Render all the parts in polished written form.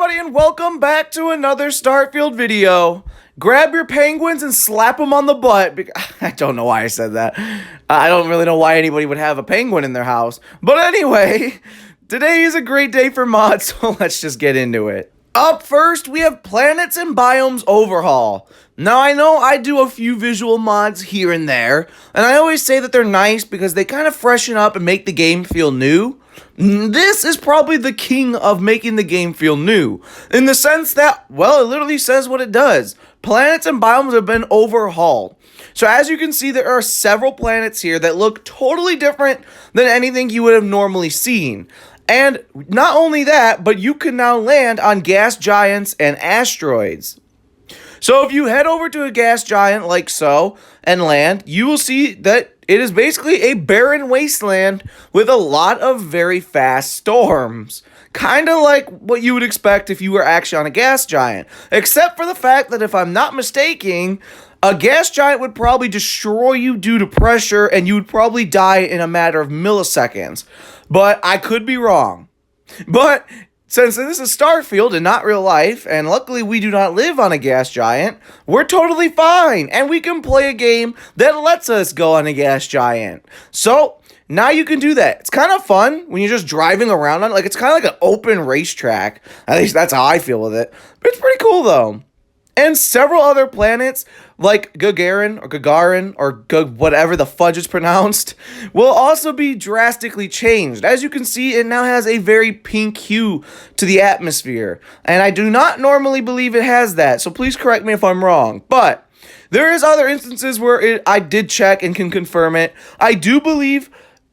everybody, and welcome back to another Starfield video. Grab your penguins and slap them on the butt. I don't know why I said that. I don't really know why anybody would have a penguin in their house. But anyway, today is a great day for mods, so let's just get into it. Up first, we have Planets and Biomes Overhaul. Now, I know I do a few visual mods here and there, and I always say that they're nice because they kind of freshen up and make the game feel new. This is probably the king of making the game feel new, in the sense that, well, it literally says what it does. Planets and biomes have been overhauled. So as you can see, there are several planets here that look totally different than anything you would have normally seen. And not only that, but you can now land on gas giants and asteroids. So if you head over to a gas giant like so and land, you will see that it is basically a barren wasteland with a lot of very fast storms. Kind of like what you would expect if you were actually on a gas giant. Except for the fact that if I'm not mistaken, a gas giant would probably destroy you due to pressure and you would probably die in a matter of milliseconds. But I could be wrong. But since this is Starfield and not real life, and luckily we do not live on a gas giant, we're totally fine, and we can play a game that lets us go on a gas giant. So, now you can do that. It's kind of fun when you're just driving around on it. Like, it's kind of like an open racetrack. At least that's how I feel with it. But it's pretty cool, though. And several other planets, like Gagarin or whatever the fudge is pronounced, will also be drastically changed. As you can see, it now has a very pink hue to the atmosphere. And I do not normally believe it has that, so please correct me if I'm wrong. But there is other instances where I did check and can confirm it. I do believe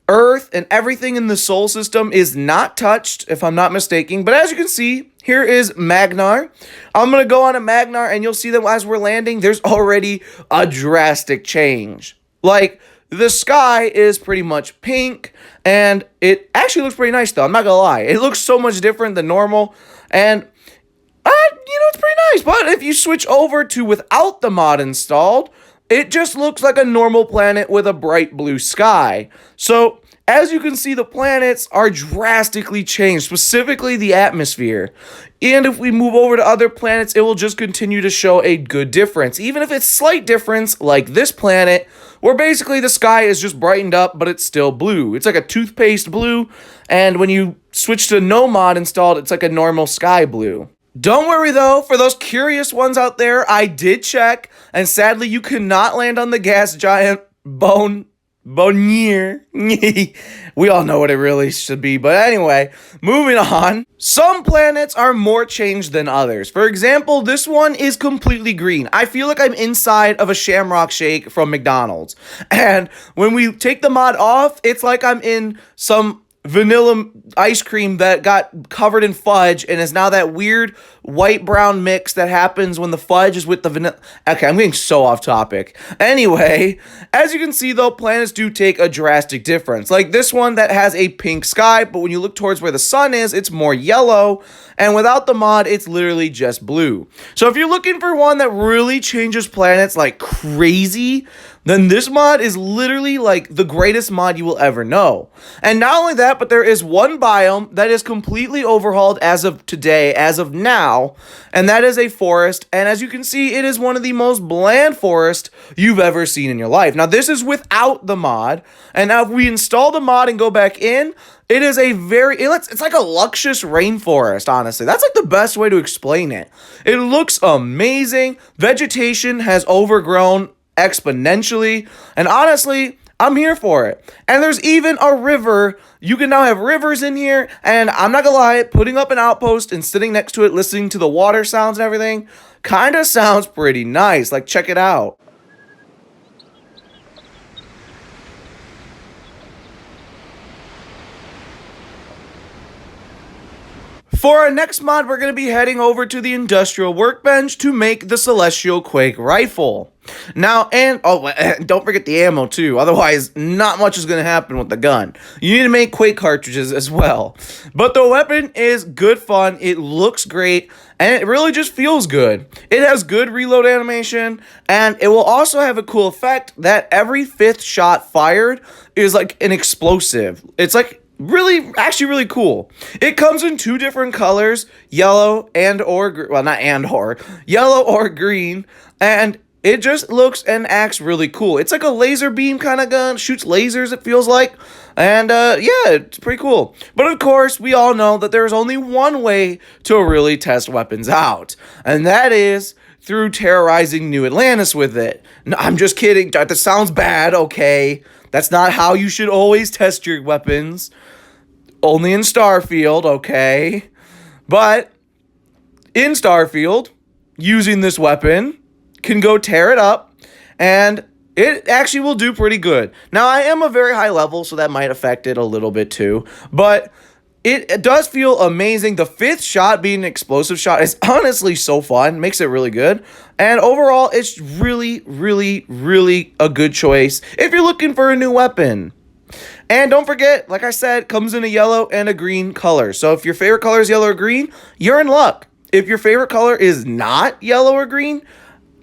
Earth and everything in the Sol system is not touched, if I'm not mistaken. But as you can see, here is Magnar. I'm going to go on a Magnar, and you'll see that as we're landing, there's already a drastic change. Like, the sky is pretty much pink, and it actually looks pretty nice, though. I'm not going to lie. It looks so much different than normal, and it's pretty nice. But if you switch over to without the mod installed, it just looks like a normal planet with a bright blue sky. So, as you can see, the planets are drastically changed, specifically the atmosphere. And if we move over to other planets, it will just continue to show a good difference. Even if it's slight difference, like this planet, where basically the sky is just brightened up, but it's still blue. It's like a toothpaste blue, and when you switch to no mod installed, it's like a normal sky blue. Don't worry though, for those curious ones out there, I did check, and sadly you cannot land on the gas giant Bonnier. We all know what it really should be, but anyway, moving on. Some planets are more changed than others. For example, this one is completely green. I feel like I'm inside of a Shamrock Shake from McDonald's. And when we take the mod off, it's like I'm in some vanilla ice cream that got covered in fudge and is now that weird white-brown mix that happens when the fudge is with the vanilla. Okay, I'm getting so off topic. Anyway, as you can see, though, planets do take a drastic difference. Like this one that has a pink sky, but when you look towards where the sun is, it's more yellow. And without the mod, it's literally just blue. So if you're looking for one that really changes planets like crazy, then this mod is literally like the greatest mod you will ever know. And not only that, but there is one biome that is completely overhauled as of today, as of now, and that is a forest. And as you can see, it is one of the most bland forests you've ever seen in your life. Now, this is without the mod, and now if we install the mod and go back in, it is a it's like a luxurious rainforest, honestly. That's like the best way to explain it. It looks amazing. Vegetation has overgrown exponentially, and honestly, I'm here for it. And there's even a river. You can now have rivers in here, and I'm not gonna lie, putting up an outpost and sitting next to it, listening to the water sounds and everything, kind of sounds pretty nice. Like, check it out. For our next mod, we're going to be heading over to the Industrial Workbench to make the Celestial Quake Rifle. Now, and don't forget the ammo too, otherwise not much is going to happen with the gun. You need to make Quake cartridges as well. But the weapon is good fun, it looks great, and it really just feels good. It has good reload animation, and it will also have a cool effect that every 5th shot fired is like an explosive. It's like actually really cool. It comes in 2 different colors, yellow yellow or green, and it just looks and acts really cool. It's like a laser beam kind of gun, shoots lasers, it feels like. And yeah, it's pretty cool. But of course, we all know that there's only one way to really test weapons out, and that is through terrorizing New Atlantis with it. No, I'm just kidding. That sounds bad, okay? That's not how you should always test your weapons. Only in Starfield, okay? But in Starfield, using this weapon can go tear it up, and it actually will do pretty good. Now, I am a very high level, so that might affect it a little bit too, but it does feel amazing. The 5th shot being an explosive shot is honestly so fun, makes it really good, and overall, it's really, really, really a good choice if you're looking for a new weapon. And don't forget, like I said, comes in a yellow and a green color. So if your favorite color is yellow or green, you're in luck. If your favorite color is not yellow or green,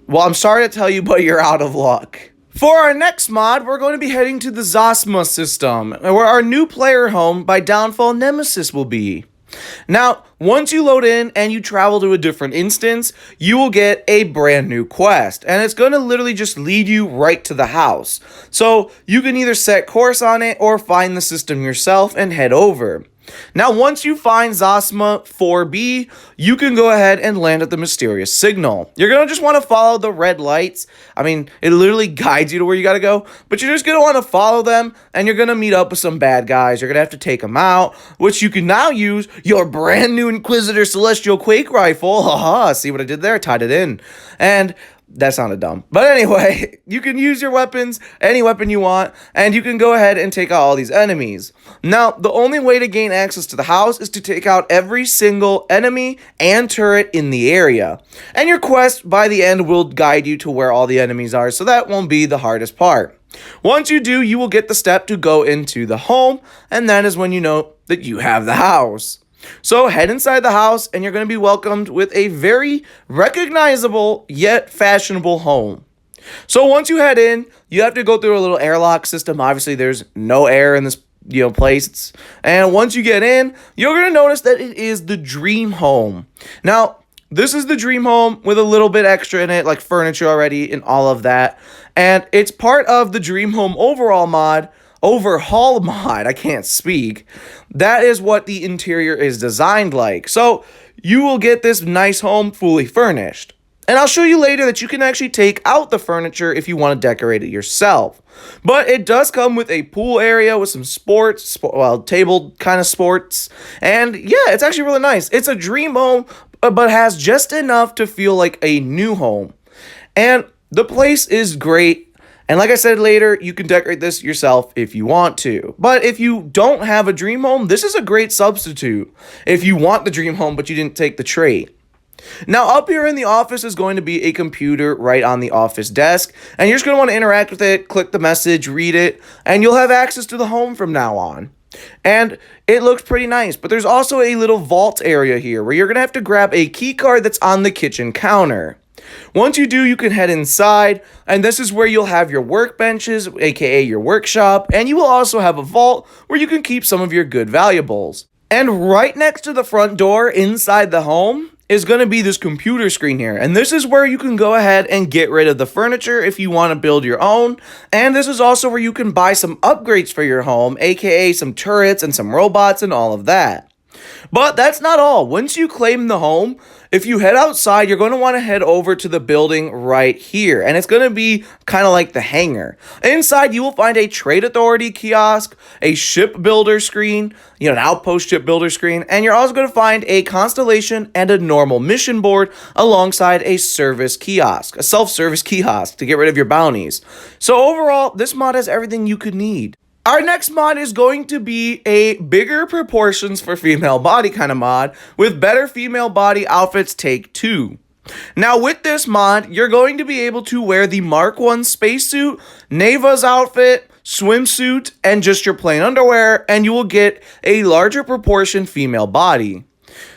well, I'm sorry to tell you, but you're out of luck. For our next mod, we're going to be heading to the Zosma system, where our new player home by DownfallNemesis will be. Now, once you load in and you travel to a different instance, you will get a brand new quest, and it's going to literally just lead you right to the house. So you can either set course on it or find the system yourself and head over. Now, once you find Zosma 4B, you can go ahead and land at the mysterious signal. You're going to just want to follow the red lights. I mean, it literally guides you to where you got to go, but you're just going to want to follow them, and you're going to meet up with some bad guys. You're going to have to take them out, which you can now use your brand new Inquisitor Celestial Quake rifle. Haha, see what I did there? I tied it in. And that sounded dumb. But anyway, you can use your weapons, any weapon you want, and you can go ahead and take out all these enemies. Now, the only way to gain access to the house is to take out every single enemy and turret in the area. And your quest by the end will guide you to where all the enemies are, so that won't be the hardest part. Once you do, you will get the step to go into the home, and that is when you know that you have the house. So head inside the house, and you're going to be welcomed with a very recognizable yet fashionable home. So once you head in, you have to go through a little airlock system. Obviously, there's no air in this place. And once you get in, you're going to notice that it is the dream home. Now, this is the dream home with a little bit extra in it, like furniture already and all of that. And it's part of the dream home overhaul mod. Overhaul mod, I can't speak. That is what the interior is designed like. So you will get this nice home fully furnished. And I'll show you later that you can actually take out the furniture if you want to decorate it yourself. But it does come with a pool area with some table kind of sports. And yeah, it's actually really nice. It's a dream home, but has just enough to feel like a new home. And the place is great. And like I said later, you can decorate this yourself if you want to. But if you don't have a dream home, this is a great substitute. If you want the dream home, but you didn't take the trait. Now, up here in the office is going to be a computer right on the office desk. And you're just going to want to interact with it, click the message, read it, and you'll have access to the home from now on. And it looks pretty nice, but there's also a little vault area here where you're going to have to grab a key card that's on the kitchen counter. Once you do, you can head inside, and this is where you'll have your workbenches, aka your workshop, and you will also have a vault where you can keep some of your good valuables. And right next to the front door inside the home is going to be this computer screen here, and this is where you can go ahead and get rid of the furniture if you want to build your own, and this is also where you can buy some upgrades for your home, aka some turrets and some robots and all of that. But that's not all. Once you claim the home, if you head outside, you're going to want to head over to the building right here. And it's going to be kind of like the hangar. Inside, you will find a trade authority kiosk, a shipbuilder screen, an outpost shipbuilder screen, and you're also going to find a constellation and a normal mission board alongside a service kiosk, a self-service kiosk to get rid of your bounties. So overall, this mod has everything you could need. Our next mod is going to be a bigger proportions for female body kind of mod with better female body outfits take 2. Now with this mod, you're going to be able to wear the Mark 1 spacesuit, Neva's outfit, swimsuit, and just your plain underwear, and you will get a larger proportion female body.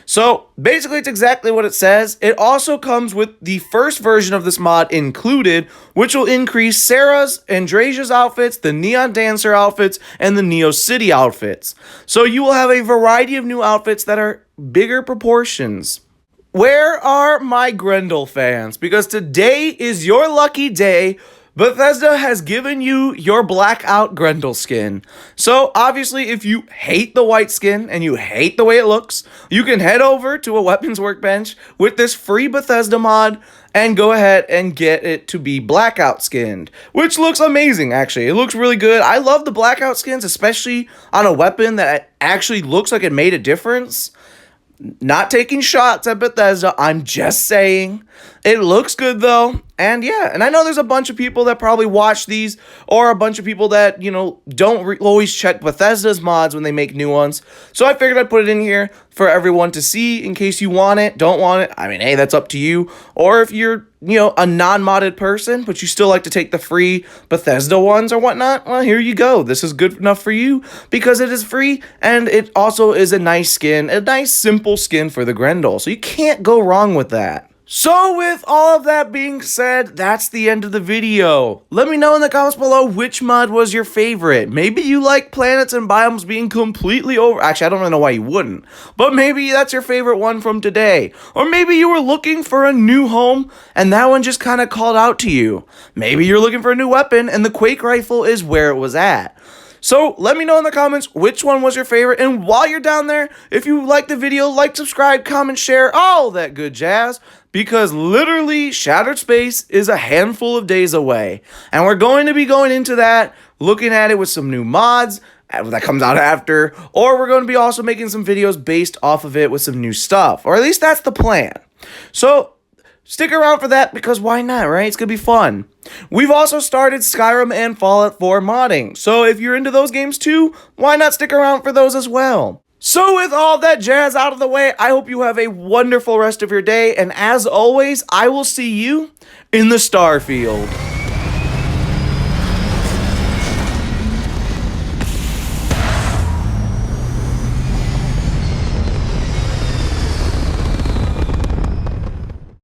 So basically it's exactly what it says. It also comes with the first version of this mod included, which will increase Sarah's, Andrasia's outfits, the Neon Dancer outfits, and the Neo City outfits. So you will have a variety of new outfits that are bigger proportions. Where are my Grendel fans? Because today is your lucky day. Bethesda has given you your Blackout Grendel skin. So obviously if you hate the white skin and you hate the way it looks, you can head over to a weapons workbench with this free Bethesda mod and go ahead and get it to be Blackout skinned, which looks amazing actually. It looks really good. I love the Blackout skins, especially on a weapon that actually looks like it made a difference. Not taking shots at Bethesda, I'm just saying. It looks good though, and yeah, and I know there's a bunch of people that probably watch these, or a bunch of people that, you know, don't always check Bethesda's mods when they make new ones, so I figured I'd put it in here for everyone to see in case you want it, don't want it. I mean, hey, that's up to you, or if you're, you know, a non-modded person, but you still like to take the free Bethesda ones or whatnot, well, here you go. This is good enough for you because it is free, and it also is a nice skin, a nice simple skin for the Grendel, so you can't go wrong with that. So with all of that being said, that's the end of the video. Let me know in the comments below which mod was your favorite. Maybe you like planets and biomes being completely over. Actually, I don't really know why you wouldn't. But maybe that's your favorite one from today. Or maybe you were looking for a new home and that one just kind of called out to you. Maybe you're looking for a new weapon and the Quake rifle is where it was at. So let me know in the comments which one was your favorite, and while you're down there, if you like the video, like, subscribe, comment, share, all that good jazz, because literally Shattered Space is a handful of days away, and we're going to be going into that, looking at it with some new mods that comes out after, or we're going to be also making some videos based off of it with some new stuff, or at least that's the plan. So stick around for that, because why not, right? It's going to be fun. We've also started Skyrim and Fallout 4 modding, so if you're into those games too, why not stick around for those as well? So with all that jazz out of the way, I hope you have a wonderful rest of your day, and as always, I will see you in the Starfield.